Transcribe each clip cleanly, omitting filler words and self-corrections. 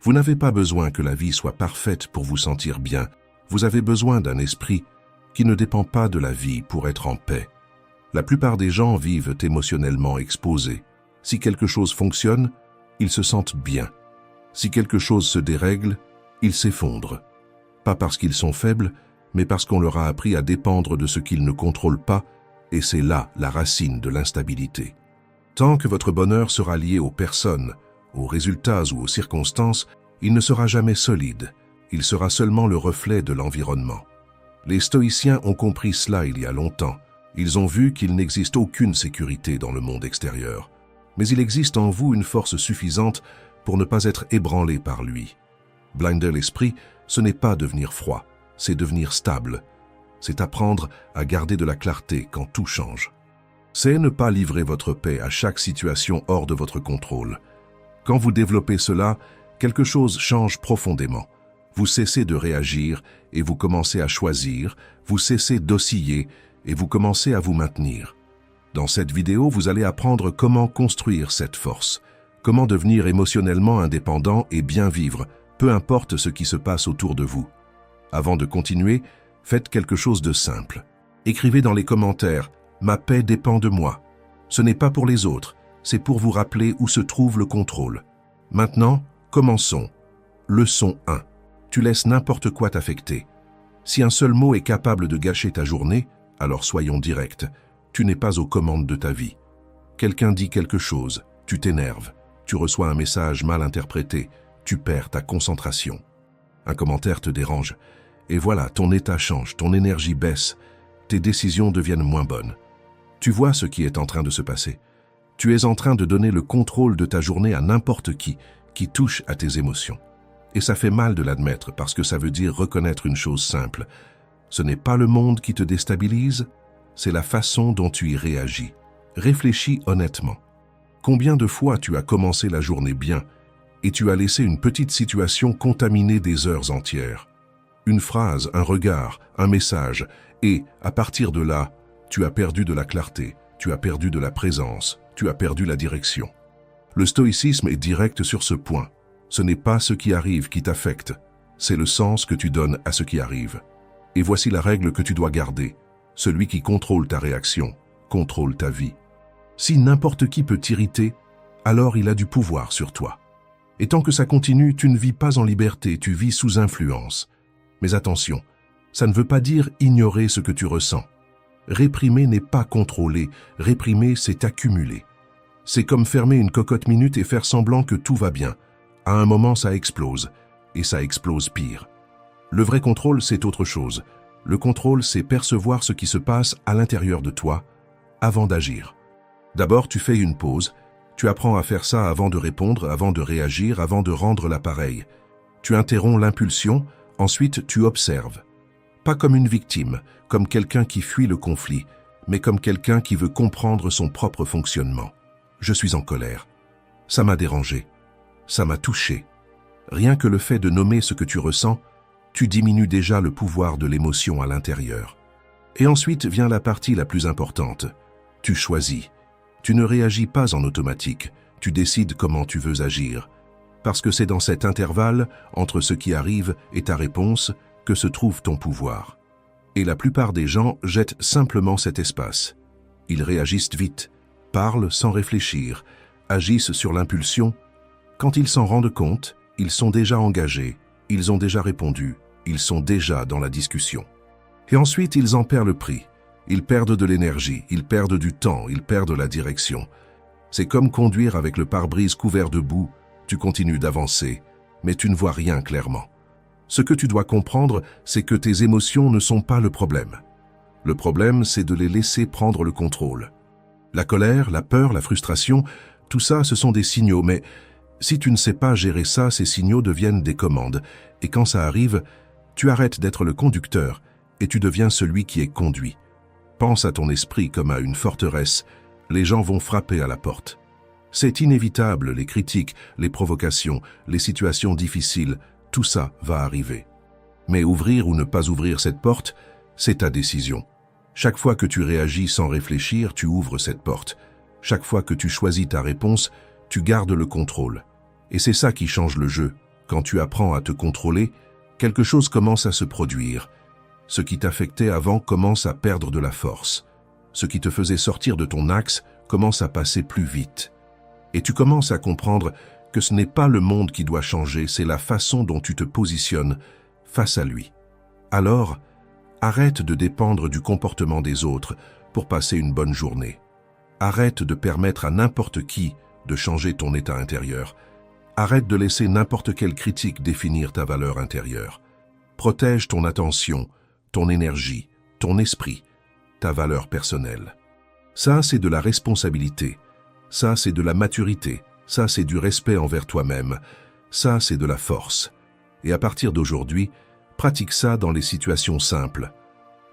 Vous n'avez pas besoin que la vie soit parfaite pour vous sentir bien. Vous avez besoin d'un esprit qui ne dépend pas de la vie pour être en paix. La plupart des gens vivent émotionnellement exposés. Si quelque chose fonctionne, ils se sentent bien. Si quelque chose se dérègle, ils s'effondrent. Pas parce qu'ils sont faibles, mais parce qu'on leur a appris à dépendre de ce qu'ils ne contrôlent pas, et c'est là la racine de l'instabilité. Tant que votre bonheur sera lié aux personnes, aux résultats ou aux circonstances, il ne sera jamais solide, il sera seulement le reflet de l'environnement. Les stoïciens ont compris cela il y a longtemps. Ils ont vu qu'il n'existe aucune sécurité dans le monde extérieur. Mais il existe en vous une force suffisante pour ne pas être ébranlé par lui. Blinder l'esprit, ce n'est pas devenir froid, c'est devenir stable. C'est apprendre à garder de la clarté quand tout change. C'est ne pas livrer votre paix à chaque situation hors de votre contrôle. Quand vous développez cela, quelque chose change profondément. Vous cessez de réagir et vous commencez à choisir, vous cessez d'osciller et vous commencez à vous maintenir. Dans cette vidéo, vous allez apprendre comment construire cette force, comment devenir émotionnellement indépendant et bien vivre, peu importe ce qui se passe autour de vous. Avant de continuer, faites quelque chose de simple. Écrivez dans les commentaires « Ma paix dépend de moi ». Ce n'est pas pour les autres, c'est pour vous rappeler où se trouve le contrôle. Maintenant, commençons. Leçon 1. Tu laisses n'importe quoi t'affecter. Si un seul mot est capable de gâcher ta journée, alors soyons directs. Tu n'es pas aux commandes de ta vie. Quelqu'un dit quelque chose, tu t'énerves, tu reçois un message mal interprété, tu perds ta concentration. Un commentaire te dérange, et voilà, ton état change, ton énergie baisse, tes décisions deviennent moins bonnes. Tu vois ce qui est en train de se passer. Tu es en train de donner le contrôle de ta journée à n'importe qui touche à tes émotions. Et ça fait mal de l'admettre parce que ça veut dire reconnaître une chose simple. Ce n'est pas le monde qui te déstabilise, c'est la façon dont tu y réagis. Réfléchis honnêtement. Combien de fois tu as commencé la journée bien et tu as laissé une petite situation contaminer des heures entières? Une phrase, un regard, un message, et à partir de là, tu as perdu de la clarté, tu as perdu de la présence, tu as perdu la direction. Le stoïcisme est direct sur ce point. Ce n'est pas ce qui arrive qui t'affecte, c'est le sens que tu donnes à ce qui arrive. Et voici la règle que tu dois garder. Celui qui contrôle ta réaction, contrôle ta vie. Si n'importe qui peut t'irriter, alors il a du pouvoir sur toi. Et tant que ça continue, tu ne vis pas en liberté, tu vis sous influence. Mais attention, ça ne veut pas dire ignorer ce que tu ressens. Réprimer n'est pas contrôler, réprimer c'est accumuler. C'est comme fermer une cocotte minute et faire semblant que tout va bien. À un moment ça explose, et ça explose pire. Le vrai contrôle c'est autre chose. Le contrôle c'est percevoir ce qui se passe à l'intérieur de toi, avant d'agir. D'abord tu fais une pause, tu apprends à faire ça avant de répondre, avant de réagir, avant de rendre l'appareil. Tu interromps l'impulsion, ensuite tu observes. Pas comme une victime, comme quelqu'un qui fuit le conflit, mais comme quelqu'un qui veut comprendre son propre fonctionnement. Je suis en colère. Ça m'a dérangé. Ça m'a touché. Rien que le fait de nommer ce que tu ressens, tu diminues déjà le pouvoir de l'émotion à l'intérieur. Et ensuite vient la partie la plus importante. Tu choisis. Tu ne réagis pas en automatique. Tu décides comment tu veux agir. Parce que c'est dans cet intervalle, entre ce qui arrive et ta réponse, que se trouve ton pouvoir. Et la plupart des gens jettent simplement cet espace. Ils réagissent vite, parlent sans réfléchir, agissent sur l'impulsion. Quand ils s'en rendent compte, ils sont déjà engagés, ils ont déjà répondu, ils sont déjà dans la discussion. Et ensuite, ils en perdent le prix. Ils perdent de l'énergie, ils perdent du temps, ils perdent la direction. C'est comme conduire avec le pare-brise couvert de boue. Tu continues d'avancer, mais tu ne vois rien clairement. Ce que tu dois comprendre, c'est que tes émotions ne sont pas le problème. Le problème, c'est de les laisser prendre le contrôle. La colère, la peur, la frustration, tout ça, ce sont des signaux, mais si tu ne sais pas gérer ça, ces signaux deviennent des commandes. Et quand ça arrive, tu arrêtes d'être le conducteur et tu deviens celui qui est conduit. Pense à ton esprit comme à une forteresse. Les gens vont frapper à la porte. C'est inévitable, les critiques, les provocations, les situations difficiles, tout ça va arriver. Mais ouvrir ou ne pas ouvrir cette porte, c'est ta décision. Chaque fois que tu réagis sans réfléchir, tu ouvres cette porte. Chaque fois que tu choisis ta réponse, tu gardes le contrôle. Et c'est ça qui change le jeu. Quand tu apprends à te contrôler, quelque chose commence à se produire. Ce qui t'affectait avant commence à perdre de la force. Ce qui te faisait sortir de ton axe commence à passer plus vite. Et tu commences à comprendre que ce n'est pas le monde qui doit changer, c'est la façon dont tu te positionnes face à lui. Alors, arrête de dépendre du comportement des autres pour passer une bonne journée. Arrête de permettre à n'importe qui de changer ton état intérieur. Arrête de laisser n'importe quelle critique définir ta valeur intérieure. Protège ton attention, ton énergie, ton esprit, ta valeur personnelle. Ça, c'est de la responsabilité. Ça, c'est de la maturité. Ça, c'est du respect envers toi-même. Ça, c'est de la force. Et à partir d'aujourd'hui, pratique ça dans les situations simples,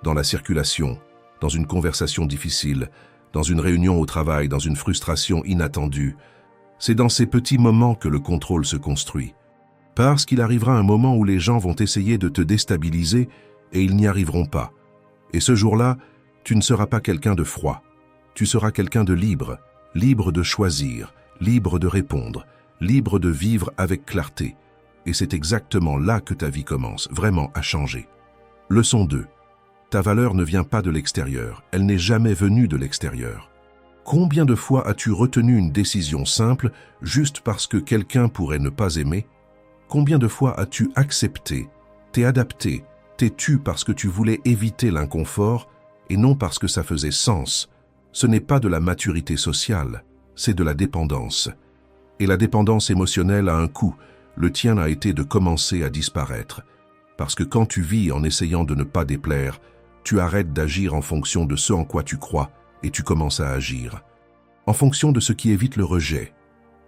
dans la circulation, dans une conversation difficile, dans une réunion au travail, dans une frustration inattendue. C'est dans ces petits moments que le contrôle se construit. Parce qu'il arrivera un moment où les gens vont essayer de te déstabiliser et ils n'y arriveront pas. Et ce jour-là, tu ne seras pas quelqu'un de froid. Tu seras quelqu'un de libre, libre de choisir, libre de répondre, libre de vivre avec clarté. Et c'est exactement là que ta vie commence, vraiment à changer. Leçon 2. Ta valeur ne vient pas de l'extérieur, elle n'est jamais venue de l'extérieur. Combien de fois as-tu retenu une décision simple juste parce que quelqu'un pourrait ne pas aimer? Combien de fois as-tu accepté, t'es adapté, t'es tu parce que tu voulais éviter l'inconfort et non parce que ça faisait sens? Ce n'est pas de la maturité sociale, c'est de la dépendance. Et la dépendance émotionnelle a un coût. Le tien a été de commencer à disparaître. Parce que quand tu vis en essayant de ne pas déplaire, tu arrêtes d'agir en fonction de ce en quoi tu crois et tu commences à agir. En fonction de ce qui évite le rejet.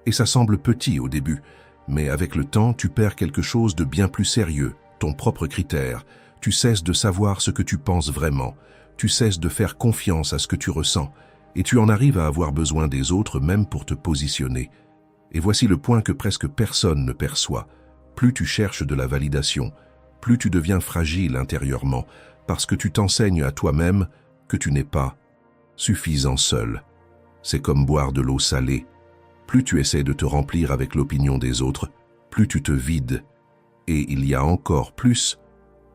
Et ça semble petit au début, mais avec le temps, tu perds quelque chose de bien plus sérieux, ton propre critère. Tu cesses de savoir ce que tu penses vraiment. Tu cesses de faire confiance à ce que tu ressens. Et tu en arrives à avoir besoin des autres même pour te positionner. Et voici le point que presque personne ne perçoit. Plus tu cherches de la validation, plus tu deviens fragile intérieurement, parce que tu t'enseignes à toi-même que tu n'es pas suffisant seul. C'est comme boire de l'eau salée. Plus tu essaies de te remplir avec l'opinion des autres, plus tu te vides. Et il y a encore plus.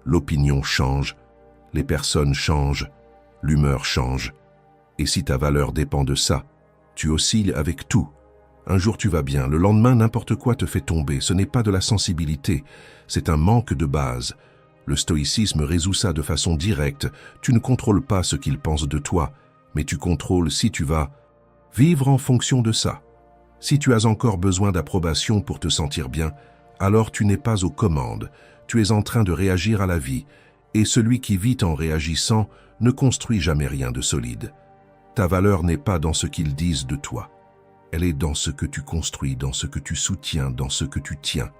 L'opinion change, les personnes changent, l'humeur change. Et si ta valeur dépend de ça, tu oscilles avec tout. Un jour tu vas bien, le lendemain n'importe quoi te fait tomber. Ce n'est pas de la sensibilité, c'est un manque de base. Le stoïcisme résout ça de façon directe. Tu ne contrôles pas ce qu'ils pensent de toi, mais tu contrôles si tu vas vivre en fonction de ça. Si tu as encore besoin d'approbation pour te sentir bien, alors tu n'es pas aux commandes. Tu es en train de réagir à la vie, et celui qui vit en réagissant ne construit jamais rien de solide. Ta valeur n'est pas dans ce qu'ils disent de toi. Elle est dans ce que tu construis, dans ce que tu soutiens, dans ce que tu tiens.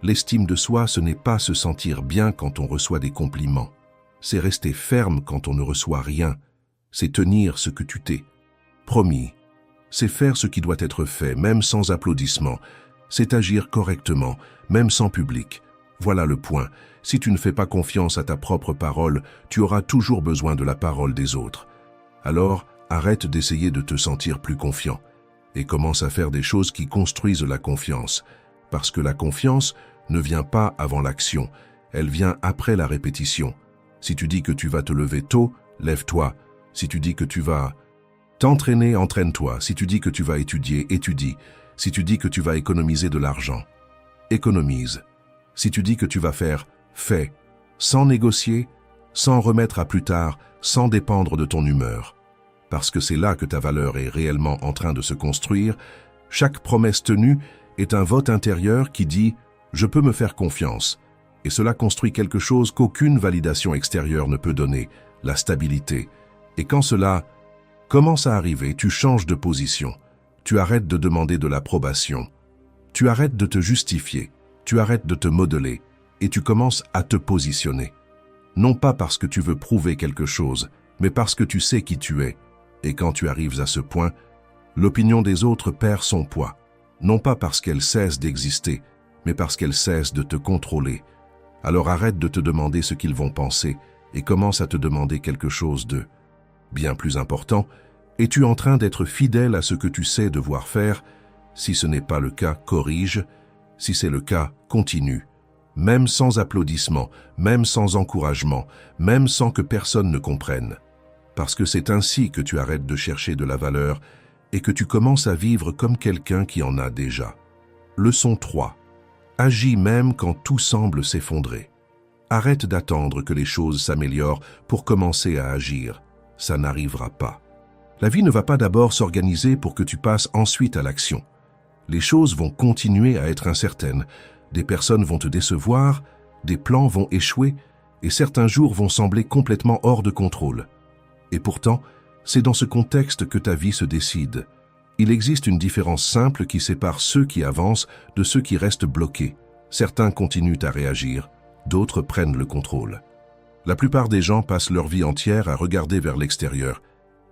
L'estime de soi, ce n'est pas se sentir bien quand on reçoit des compliments. C'est rester ferme quand on ne reçoit rien. C'est tenir ce que tu t'es promis. C'est faire ce qui doit être fait, même sans applaudissements. C'est agir correctement, même sans public. Voilà le point. Si tu ne fais pas confiance à ta propre parole, tu auras toujours besoin de la parole des autres. Alors, arrête d'essayer de te sentir plus confiant. Et commence à faire des choses qui construisent la confiance. Parce que la confiance ne vient pas avant l'action, elle vient après la répétition. Si tu dis que tu vas te lever tôt, lève-toi. Si tu dis que tu vas t'entraîner, entraîne-toi. Si tu dis que tu vas étudier, étudie. Si tu dis que tu vas économiser de l'argent, économise. Si tu dis que tu vas faire, fais. Sans négocier, sans remettre à plus tard, sans dépendre de ton humeur. Parce que c'est là que ta valeur est réellement en train de se construire, chaque promesse tenue est un vote intérieur qui dit « je peux me faire confiance ». Et cela construit quelque chose qu'aucune validation extérieure ne peut donner, la stabilité. Et quand cela commence à arriver, tu changes de position. Tu arrêtes de demander de l'approbation. Tu arrêtes de te justifier. Tu arrêtes de te modeler. Et tu commences à te positionner. Non pas parce que tu veux prouver quelque chose, mais parce que tu sais qui tu es. Et quand tu arrives à ce point, l'opinion des autres perd son poids, non pas parce qu'elle cesse d'exister, mais parce qu'elle cesse de te contrôler. Alors arrête de te demander ce qu'ils vont penser et commence à te demander quelque chose d'eux. Bien plus important, es-tu en train d'être fidèle à ce que tu sais devoir faire? Si ce n'est pas le cas, corrige Si c'est le cas, continue. Même sans applaudissements, même sans encouragement, même sans que personne ne comprenne. Parce que c'est ainsi que tu arrêtes de chercher de la valeur et que tu commences à vivre comme quelqu'un qui en a déjà. Leçon 3. Agis même quand tout semble s'effondrer. Arrête d'attendre que les choses s'améliorent pour commencer à agir. Ça n'arrivera pas. La vie ne va pas d'abord s'organiser pour que tu passes ensuite à l'action. Les choses vont continuer à être incertaines. Des personnes vont te décevoir, des plans vont échouer et certains jours vont sembler complètement hors de contrôle. Et pourtant, c'est dans ce contexte que ta vie se décide. Il existe une différence simple qui sépare ceux qui avancent de ceux qui restent bloqués. Certains continuent à réagir, d'autres prennent le contrôle. La plupart des gens passent leur vie entière à regarder vers l'extérieur.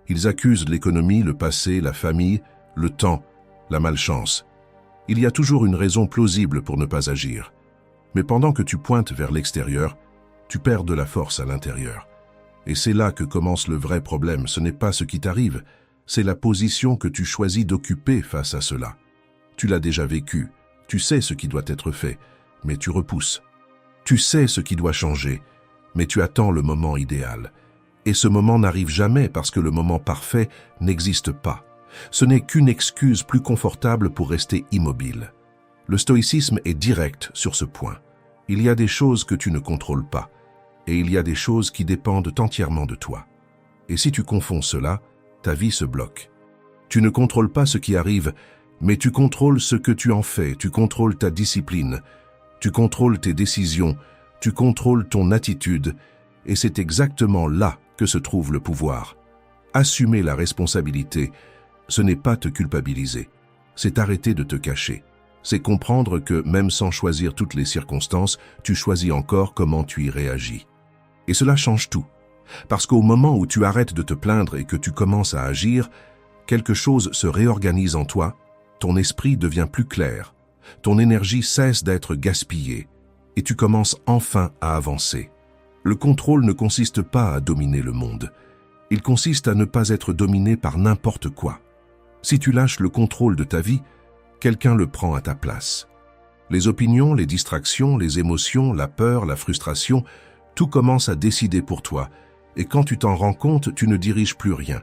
Ils accusent l'économie, le passé, la famille, le temps, la malchance. Il y a toujours une raison plausible pour ne pas agir. Mais pendant que tu pointes vers l'extérieur, tu perds de la force à l'intérieur. Et c'est là que commence le vrai problème. Ce n'est pas ce qui t'arrive, c'est la position que tu choisis d'occuper face à cela. Tu l'as déjà vécu, tu sais ce qui doit être fait, mais tu repousses. Tu sais ce qui doit changer, mais tu attends le moment idéal. Et ce moment n'arrive jamais parce que le moment parfait n'existe pas. Ce n'est qu'une excuse plus confortable pour rester immobile. Le stoïcisme est direct sur ce point. Il y a des choses que tu ne contrôles pas, et il y a des choses qui dépendent entièrement de toi. Et si tu confonds cela, ta vie se bloque. Tu ne contrôles pas ce qui arrive, mais tu contrôles ce que tu en fais, tu contrôles ta discipline, tu contrôles tes décisions, tu contrôles ton attitude, et c'est exactement là que se trouve le pouvoir. Assumer la responsabilité, ce n'est pas te culpabiliser, c'est arrêter de te cacher. C'est comprendre que, même sans choisir toutes les circonstances, tu choisis encore comment tu y réagis. Et cela change tout. Parce qu'au moment où tu arrêtes de te plaindre et que tu commences à agir, quelque chose se réorganise en toi, ton esprit devient plus clair, ton énergie cesse d'être gaspillée, et tu commences enfin à avancer. Le contrôle ne consiste pas à dominer le monde. Il consiste à ne pas être dominé par n'importe quoi. Si tu lâches le contrôle de ta vie, quelqu'un le prend à ta place. Les opinions, les distractions, les émotions, la peur, la frustration, tout commence à décider pour toi. Et quand tu t'en rends compte, tu ne diriges plus rien.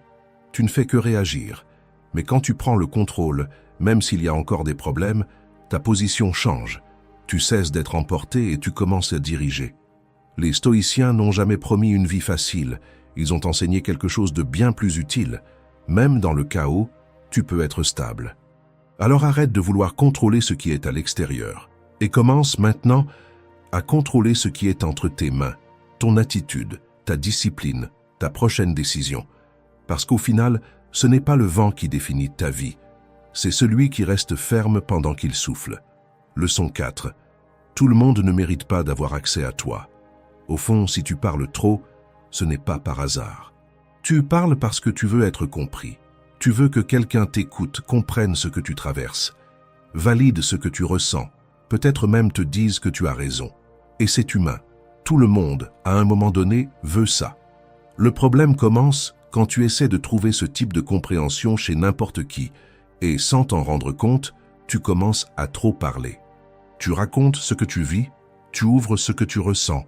Tu ne fais que réagir. Mais quand tu prends le contrôle, même s'il y a encore des problèmes, ta position change. Tu cesses d'être emporté et tu commences à diriger. Les stoïciens n'ont jamais promis une vie facile. Ils ont enseigné quelque chose de bien plus utile. Même dans le chaos, tu peux être stable. Alors arrête de vouloir contrôler ce qui est à l'extérieur et commence maintenant à contrôler ce qui est entre tes mains, ton attitude, ta discipline, ta prochaine décision. Parce qu'au final, ce n'est pas le vent qui définit ta vie, c'est celui qui reste ferme pendant qu'il souffle. Leçon 4. Tout le monde ne mérite pas d'avoir accès à toi. Au fond, si tu parles trop, ce n'est pas par hasard. Tu parles parce que tu veux être compris. Tu veux que quelqu'un t'écoute, comprenne ce que tu traverses, valide ce que tu ressens, peut-être même te dise que tu as raison. Et c'est humain. Tout le monde, à un moment donné, veut ça. Le problème commence quand tu essaies de trouver ce type de compréhension chez n'importe qui, et sans t'en rendre compte, tu commences à trop parler. Tu racontes ce que tu vis, tu ouvres ce que tu ressens,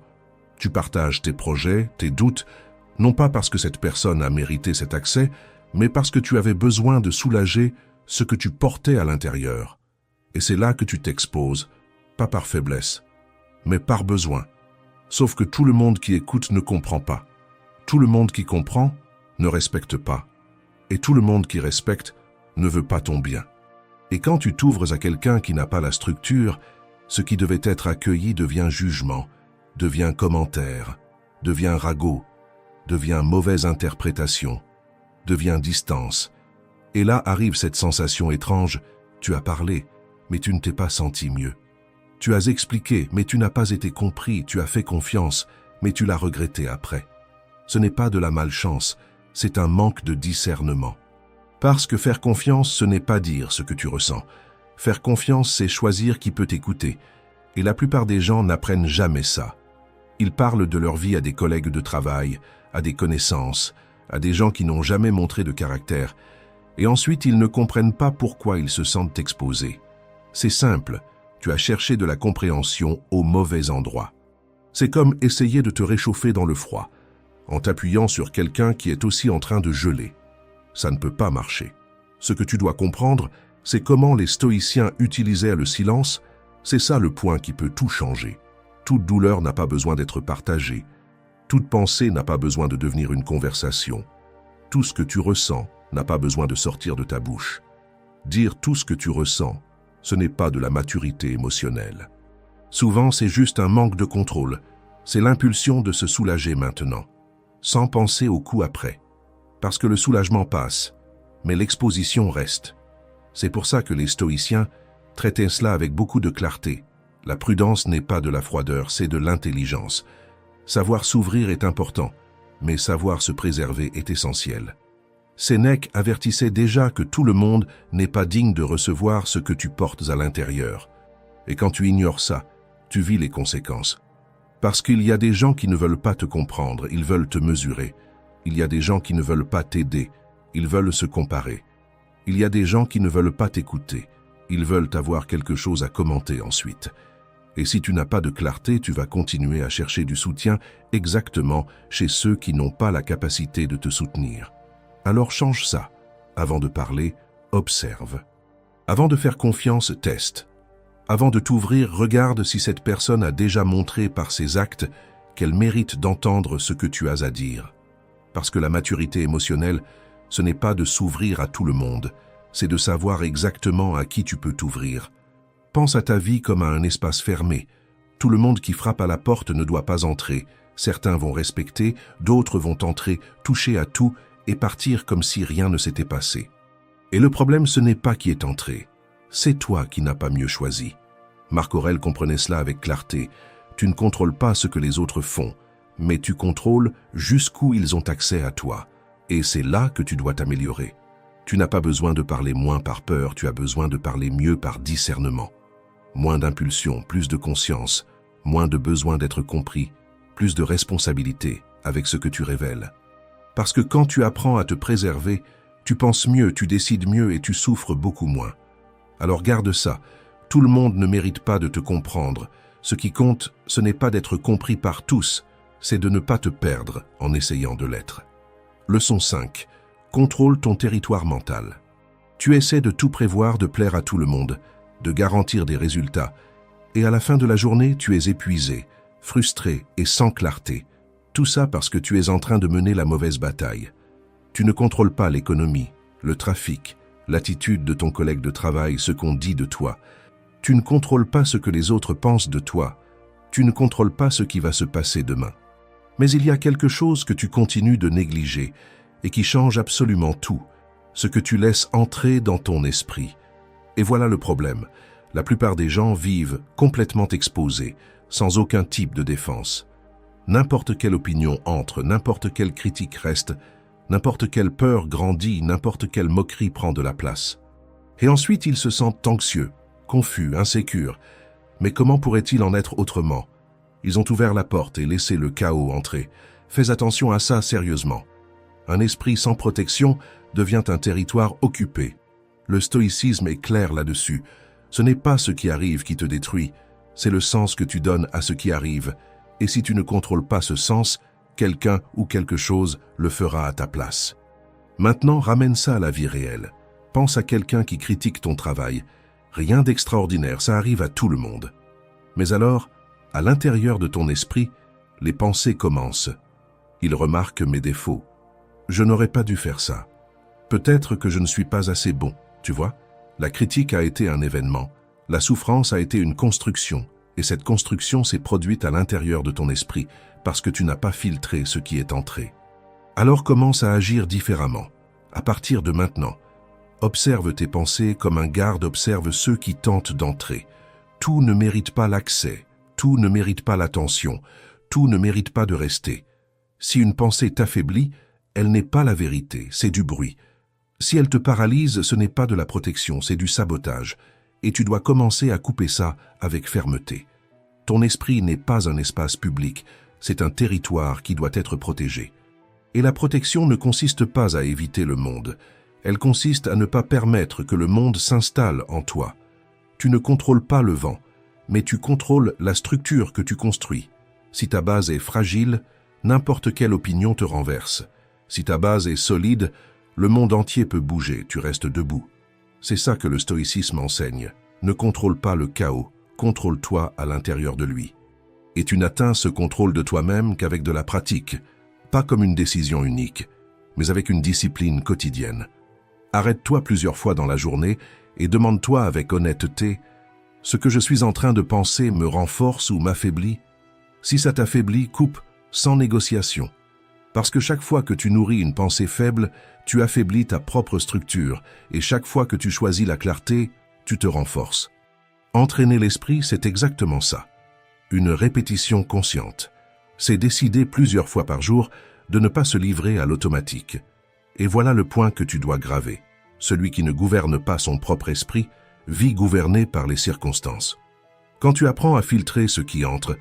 tu partages tes projets, tes doutes, non pas parce que cette personne a mérité cet accès, mais parce que tu avais besoin de soulager ce que tu portais à l'intérieur. Et c'est là que tu t'exposes, pas par faiblesse, mais par besoin. Sauf que tout le monde qui écoute ne comprend pas. Tout le monde qui comprend ne respecte pas. Et tout le monde qui respecte ne veut pas ton bien. Et quand tu t'ouvres à quelqu'un qui n'a pas la structure, ce qui devait être accueilli devient jugement, devient commentaire, devient ragot, devient mauvaise interprétation, devient distance. Et là arrive cette sensation étrange, tu as parlé, mais tu ne t'es pas senti mieux. Tu as expliqué, mais tu n'as pas été compris, tu as fait confiance, mais tu l'as regretté après. Ce n'est pas de la malchance, c'est un manque de discernement. Parce que faire confiance, ce n'est pas dire ce que tu ressens. Faire confiance, c'est choisir qui peut t'écouter. Et la plupart des gens n'apprennent jamais ça. Ils parlent de leur vie à des collègues de travail, à des connaissances, à des gens qui n'ont jamais montré de caractère. Et ensuite, ils ne comprennent pas pourquoi ils se sentent exposés. C'est simple, Tu as cherché de la compréhension au mauvais endroit. C'est comme essayer de te réchauffer dans le froid, en t'appuyant sur quelqu'un qui est aussi en train de geler. Ça ne peut pas marcher. Ce que tu dois comprendre, c'est comment les stoïciens utilisaient le silence. C'est ça le point qui peut tout changer. Toute douleur n'a pas besoin d'être partagée. Toute pensée n'a pas besoin de devenir une conversation. Tout ce que tu ressens n'a pas besoin de sortir de ta bouche. Dire tout ce que tu ressens, ce n'est pas de la maturité émotionnelle. Souvent, c'est juste un manque de contrôle. C'est l'impulsion de se soulager maintenant, sans penser au coup après. Parce que le soulagement passe, mais l'exposition reste. C'est pour ça que les stoïciens traitaient cela avec beaucoup de clarté. La prudence n'est pas de la froideur, c'est de l'intelligence. Savoir s'ouvrir est important, mais savoir se préserver est essentiel. Sénèque avertissait déjà que tout le monde n'est pas digne de recevoir ce que tu portes à l'intérieur. Et quand tu ignores ça, tu vis les conséquences. Parce qu'il y a des gens qui ne veulent pas te comprendre, ils veulent te mesurer. Il y a des gens qui ne veulent pas t'aider, ils veulent se comparer. Il y a des gens qui ne veulent pas t'écouter, ils veulent avoir quelque chose à commenter ensuite. Et si tu n'as pas de clarté, tu vas continuer à chercher du soutien exactement chez ceux qui n'ont pas la capacité de te soutenir. Alors change ça. Avant de parler, observe. Avant de faire confiance, teste. Avant de t'ouvrir, regarde si cette personne a déjà montré par ses actes qu'elle mérite d'entendre ce que tu as à dire. Parce que la maturité émotionnelle, ce n'est pas de s'ouvrir à tout le monde, c'est de savoir exactement à qui tu peux t'ouvrir. Pense à ta vie comme à un espace fermé. Tout le monde qui frappe à la porte ne doit pas entrer. Certains vont respecter, d'autres vont entrer, toucher à tout et partir comme si rien ne s'était passé. Et le problème, ce n'est pas qui est entré. C'est toi qui n'as pas mieux choisi. Marc Aurèle comprenait cela avec clarté. Tu ne contrôles pas ce que les autres font, mais tu contrôles jusqu'où ils ont accès à toi. Et c'est là que tu dois t'améliorer. Tu n'as pas besoin de parler moins par peur, tu as besoin de parler mieux par discernement. Moins d'impulsion, plus de conscience, moins de besoin d'être compris, plus de responsabilité avec ce que tu révèles. Parce que quand tu apprends à te préserver, tu penses mieux, tu décides mieux et tu souffres beaucoup moins. Alors garde ça, tout le monde ne mérite pas de te comprendre. Ce qui compte, ce n'est pas d'être compris par tous, c'est de ne pas te perdre en essayant de l'être. Leçon 5. Contrôle ton territoire mental. Tu essaies de tout prévoir, de plaire à tout le monde, de garantir des résultats, et à la fin de la journée, tu es épuisé, frustré et sans clarté. Tout ça parce que tu es en train de mener la mauvaise bataille. Tu ne contrôles pas l'économie, le trafic, l'attitude de ton collègue de travail, ce qu'on dit de toi. Tu ne contrôles pas ce que les autres pensent de toi. Tu ne contrôles pas ce qui va se passer demain. Mais il y a quelque chose que tu continues de négliger et qui change absolument tout, ce que tu laisses entrer dans ton esprit. Et voilà le problème. La plupart des gens vivent complètement exposés, sans aucun type de défense. N'importe quelle opinion entre, n'importe quelle critique reste, n'importe quelle peur grandit, n'importe quelle moquerie prend de la place. Et ensuite, ils se sentent anxieux, confus, insécures. Mais comment pourrait-il en être autrement? Ils ont ouvert la porte et laissé le chaos entrer. Fais attention à ça sérieusement. Un esprit sans protection devient un territoire occupé. Le stoïcisme est clair là-dessus. Ce n'est pas ce qui arrive qui te détruit, c'est le sens que tu donnes à ce qui arrive. Et si tu ne contrôles pas ce sens, quelqu'un ou quelque chose le fera à ta place. Maintenant, ramène ça à la vie réelle. Pense à quelqu'un qui critique ton travail. Rien d'extraordinaire, ça arrive à tout le monde. Mais alors, à l'intérieur de ton esprit, les pensées commencent. Il remarque mes défauts. Je n'aurais pas dû faire ça. Peut-être que je ne suis pas assez bon, tu vois? La critique a été un événement. La souffrance a été une construction. Et cette construction s'est produite à l'intérieur de ton esprit parce que tu n'as pas filtré ce qui est entré. Alors commence à agir différemment. À partir de maintenant, observe tes pensées comme un garde observe ceux qui tentent d'entrer. Tout ne mérite pas l'accès, tout ne mérite pas l'attention, tout ne mérite pas de rester. Si une pensée t'affaiblit, elle n'est pas la vérité, c'est du bruit. Si elle te paralyse, ce n'est pas de la protection, c'est du sabotage. Et tu dois commencer à couper ça avec fermeté. Ton esprit n'est pas un espace public, c'est un territoire qui doit être protégé. Et la protection ne consiste pas à éviter le monde, elle consiste à ne pas permettre que le monde s'installe en toi. Tu ne contrôles pas le vent, mais tu contrôles la structure que tu construis. Si ta base est fragile, n'importe quelle opinion te renverse. Si ta base est solide, le monde entier peut bouger, tu restes debout. C'est ça que le stoïcisme enseigne. Ne contrôle pas le chaos, contrôle-toi à l'intérieur de lui. Et tu n'atteins ce contrôle de toi-même qu'avec de la pratique, pas comme une décision unique, mais avec une discipline quotidienne. Arrête-toi plusieurs fois dans la journée et demande-toi avec honnêteté, ce que je suis en train de penser me renforce ou m'affaiblit? Si ça t'affaiblit, coupe, sans négociation. Parce que chaque fois que tu nourris une pensée faible, tu affaiblis ta propre structure, et chaque fois que tu choisis la clarté, tu te renforces. Entraîner l'esprit, c'est exactement ça. Une répétition consciente. C'est décider plusieurs fois par jour de ne pas se livrer à l'automatique. Et voilà le point que tu dois graver. Celui qui ne gouverne pas son propre esprit vit gouverné par les circonstances. Quand tu apprends à filtrer ce qui entre,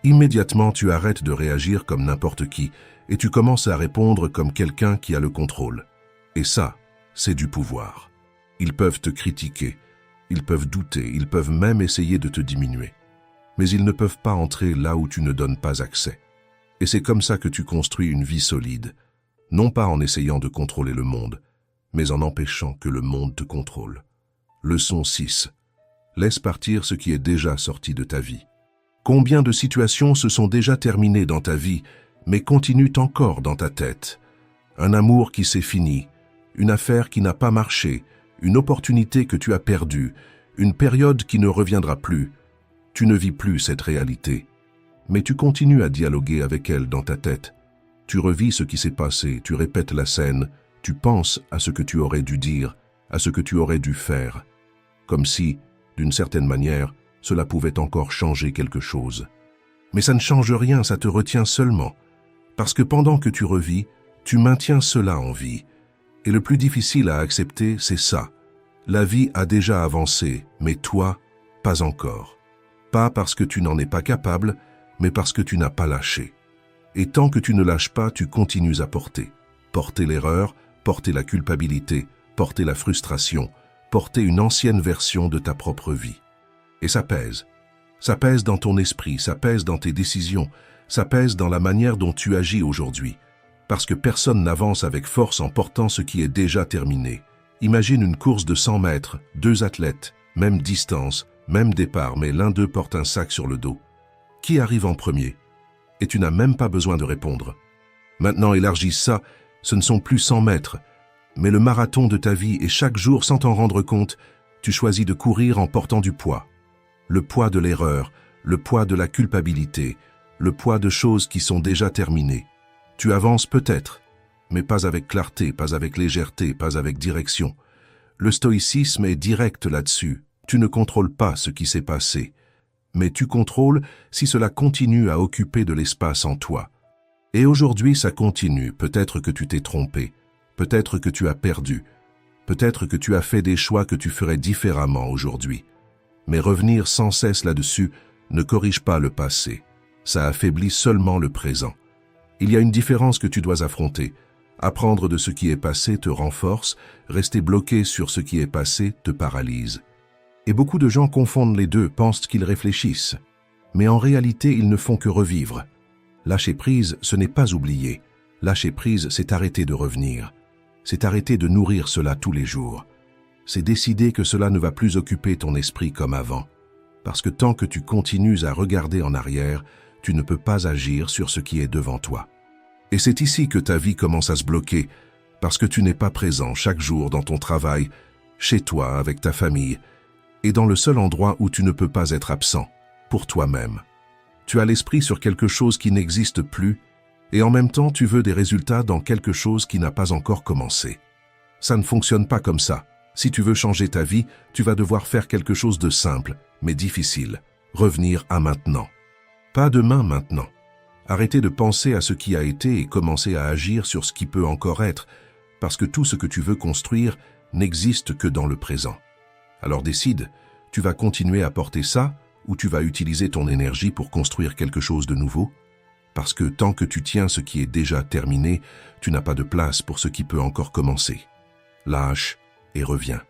immédiatement tu arrêtes de réagir comme n'importe qui et tu commences à répondre comme quelqu'un qui a le contrôle. Et ça, c'est du pouvoir. Ils peuvent te critiquer, ils peuvent douter, ils peuvent même essayer de te diminuer. Mais ils ne peuvent pas entrer là où tu ne donnes pas accès. Et c'est comme ça que tu construis une vie solide, non pas en essayant de contrôler le monde, mais en empêchant que le monde te contrôle. Leçon 6. Laisse partir ce qui est déjà sorti de ta vie. Combien de situations se sont déjà terminées dans ta vie, mais continuent encore dans ta tête? Un amour qui s'est fini, une affaire qui n'a pas marché, une opportunité que tu as perdue, une période qui ne reviendra plus. Tu ne vis plus cette réalité, mais tu continues à dialoguer avec elle dans ta tête. Tu revis ce qui s'est passé, tu répètes la scène, tu penses à ce que tu aurais dû dire, à ce que tu aurais dû faire, comme si, d'une certaine manière, cela pouvait encore changer quelque chose. Mais ça ne change rien, ça te retient seulement, parce que pendant que tu revis, tu maintiens cela en vie. Et le plus difficile à accepter, c'est ça. La vie a déjà avancé, mais toi, pas encore. Pas parce que tu n'en es pas capable, mais parce que tu n'as pas lâché. Et tant que tu ne lâches pas, tu continues à porter. Porter l'erreur, porter la culpabilité, porter la frustration, porter une ancienne version de ta propre vie. Et ça pèse. Ça pèse dans ton esprit, ça pèse dans tes décisions, ça pèse dans la manière dont tu agis aujourd'hui. Parce que personne n'avance avec force en portant ce qui est déjà terminé. Imagine une course de 100 mètres, 2 athlètes, même distance, même départ, mais l'un d'eux porte un sac sur le dos. Qui arrive en premier? Et tu n'as même pas besoin de répondre. Maintenant, élargis ça, ce ne sont plus 100 mètres, mais le marathon de ta vie et chaque jour, sans t'en rendre compte, tu choisis de courir en portant du poids. Le poids de l'erreur, le poids de la culpabilité, le poids de choses qui sont déjà terminées. Tu avances peut-être, mais pas avec clarté, pas avec légèreté, pas avec direction. Le stoïcisme est direct là-dessus. Tu ne contrôles pas ce qui s'est passé, mais tu contrôles si cela continue à occuper de l'espace en toi. Et aujourd'hui, ça continue. Peut-être que tu t'es trompé, peut-être que tu as perdu, peut-être que tu as fait des choix que tu ferais différemment aujourd'hui. Mais revenir sans cesse là-dessus ne corrige pas le passé. Ça affaiblit seulement le présent. Il y a une différence que tu dois affronter. Apprendre de ce qui est passé te renforce, rester bloqué sur ce qui est passé te paralyse. Et beaucoup de gens confondent les deux, pensent qu'ils réfléchissent. Mais en réalité, ils ne font que revivre. Lâcher prise, ce n'est pas oublier. Lâcher prise, c'est arrêter de revenir. C'est arrêter de nourrir cela tous les jours. C'est décider que cela ne va plus occuper ton esprit comme avant. Parce que tant que tu continues à regarder en arrière, tu ne peux pas agir sur ce qui est devant toi. Et c'est ici que ta vie commence à se bloquer, parce que tu n'es pas présent chaque jour dans ton travail, chez toi, avec ta famille, et dans le seul endroit où tu ne peux pas être absent, pour toi-même. Tu as l'esprit sur quelque chose qui n'existe plus, et en même temps tu veux des résultats dans quelque chose qui n'a pas encore commencé. Ça ne fonctionne pas comme ça. Si tu veux changer ta vie, tu vas devoir faire quelque chose de simple, mais difficile. Revenir à maintenant. Pas demain, maintenant. Arrêter de penser à ce qui a été et commencer à agir sur ce qui peut encore être, parce que tout ce que tu veux construire n'existe que dans le présent. Alors décide, tu vas continuer à porter ça ou tu vas utiliser ton énergie pour construire quelque chose de nouveau? Parce que tant que tu tiens ce qui est déjà terminé, tu n'as pas de place pour ce qui peut encore commencer. Lâche et reviens.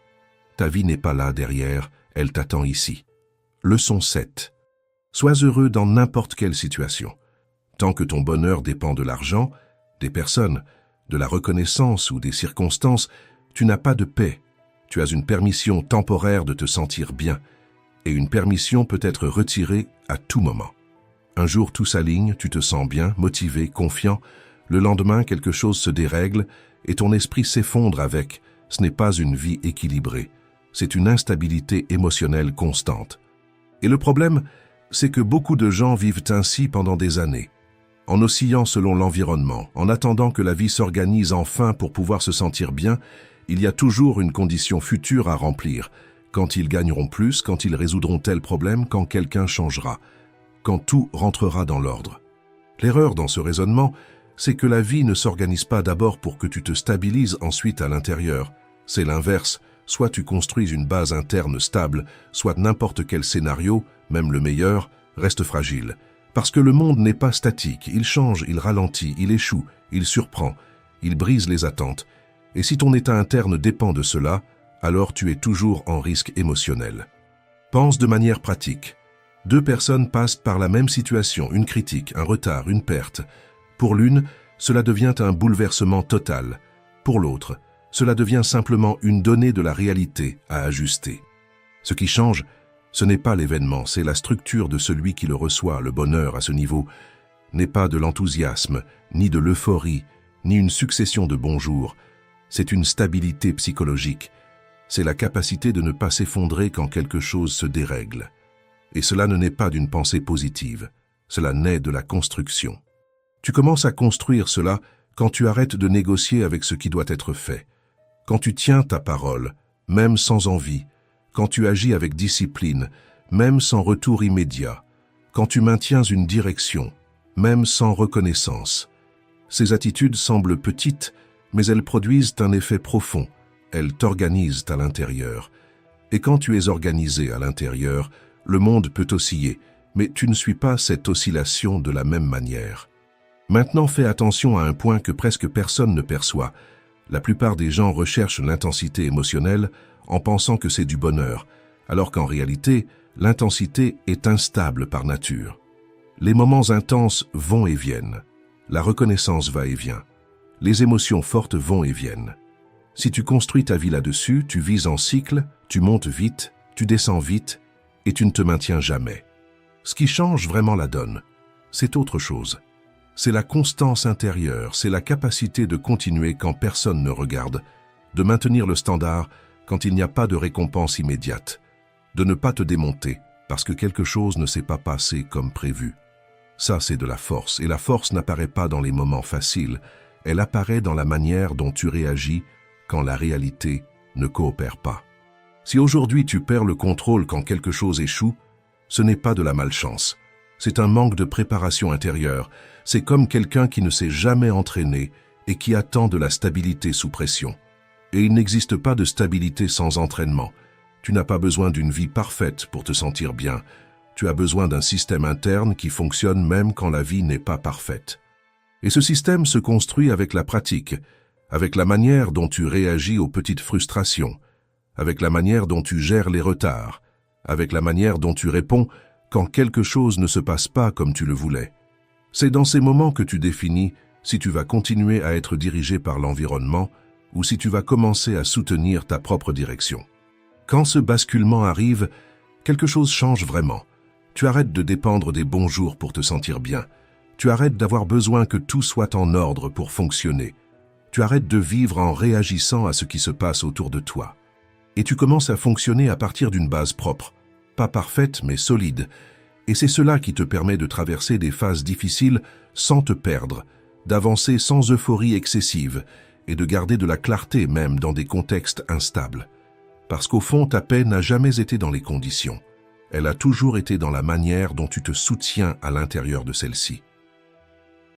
Ta vie n'est pas là derrière, elle t'attend ici. Leçon 7. Sois heureux dans n'importe quelle situation. Tant que ton bonheur dépend de l'argent, des personnes, de la reconnaissance ou des circonstances, tu n'as pas de paix. Tu as une permission temporaire de te sentir bien, et une permission peut être retirée à tout moment. Un jour tout s'aligne, tu te sens bien, motivé, confiant. Le lendemain, quelque chose se dérègle et ton esprit s'effondre avec. Ce n'est pas une vie équilibrée, c'est une instabilité émotionnelle constante. Et le problème, c'est que beaucoup de gens vivent ainsi pendant des années, en oscillant selon l'environnement, en attendant que la vie s'organise enfin pour pouvoir se sentir bien. Il y a toujours une condition future à remplir, quand ils gagneront plus, quand ils résoudront tel problème, quand quelqu'un changera, quand tout rentrera dans l'ordre. L'erreur dans ce raisonnement, c'est que la vie ne s'organise pas d'abord pour que tu te stabilises ensuite à l'intérieur. C'est l'inverse. Soit tu construis une base interne stable, soit n'importe quel scénario, même le meilleur, reste fragile. Parce que le monde n'est pas statique, il change, il ralentit, il échoue, il surprend, il brise les attentes. Et si ton état interne dépend de cela, alors tu es toujours en risque émotionnel. Pense de manière pratique. Deux personnes passent par la même situation, une critique, un retard, une perte. Pour l'une, cela devient un bouleversement total. Pour l'autre, cela devient simplement une donnée de la réalité à ajuster. Ce qui change, ce n'est pas l'événement, c'est la structure de celui qui le reçoit. Le bonheur à ce niveau n'est pas de l'enthousiasme, ni de l'euphorie, ni une succession de bons jours. C'est une stabilité psychologique. C'est la capacité de ne pas s'effondrer quand quelque chose se dérègle. Et cela ne naît pas d'une pensée positive, cela naît de la construction. Tu commences à construire cela quand tu arrêtes de négocier avec ce qui doit être fait. Quand tu tiens ta parole, même sans envie, quand tu agis avec discipline, même sans retour immédiat, quand tu maintiens une direction, même sans reconnaissance. Ces attitudes semblent petites, mais elles produisent un effet profond. Elles t'organisent à l'intérieur. Et quand tu es organisé à l'intérieur, le monde peut osciller, mais tu ne suis pas cette oscillation de la même manière. Maintenant, fais attention à un point que presque personne ne perçoit. La plupart des gens recherchent l'intensité émotionnelle en pensant que c'est du bonheur, alors qu'en réalité, l'intensité est instable par nature. Les moments intenses vont et viennent. La reconnaissance va et vient. Les émotions fortes vont et viennent. Si tu construis ta vie là-dessus, tu vises en cycle, tu montes vite, tu descends vite, et tu ne te maintiens jamais. Ce qui change vraiment la donne, c'est autre chose. C'est la constance intérieure, c'est la capacité de continuer quand personne ne regarde, de maintenir le standard quand il n'y a pas de récompense immédiate, de ne pas te démonter parce que quelque chose ne s'est pas passé comme prévu. Ça, c'est de la force, et la force n'apparaît pas dans les moments faciles, elle apparaît dans la manière dont tu réagis quand la réalité ne coopère pas. Si aujourd'hui tu perds le contrôle quand quelque chose échoue, ce n'est pas de la malchance. C'est un manque de préparation intérieure. C'est comme quelqu'un qui ne s'est jamais entraîné et qui attend de la stabilité sous pression. Et il n'existe pas de stabilité sans entraînement. Tu n'as pas besoin d'une vie parfaite pour te sentir bien. Tu as besoin d'un système interne qui fonctionne même quand la vie n'est pas parfaite. Et ce système se construit avec la pratique, avec la manière dont tu réagis aux petites frustrations, avec la manière dont tu gères les retards, avec la manière dont tu réponds quand quelque chose ne se passe pas comme tu le voulais. C'est dans ces moments que tu définis si tu vas continuer à être dirigé par l'environnement ou si tu vas commencer à soutenir ta propre direction. Quand ce basculement arrive, quelque chose change vraiment. Tu arrêtes de dépendre des bons jours pour te sentir bien. Tu arrêtes d'avoir besoin que tout soit en ordre pour fonctionner. Tu arrêtes de vivre en réagissant à ce qui se passe autour de toi. Et tu commences à fonctionner à partir d'une base propre. Pas parfaite, mais solide. Et c'est cela qui te permet de traverser des phases difficiles sans te perdre, d'avancer sans euphorie excessive et de garder de la clarté même dans des contextes instables. Parce qu'au fond, ta paix n'a jamais été dans les conditions. Elle a toujours été dans la manière dont tu te soutiens à l'intérieur de celle-ci.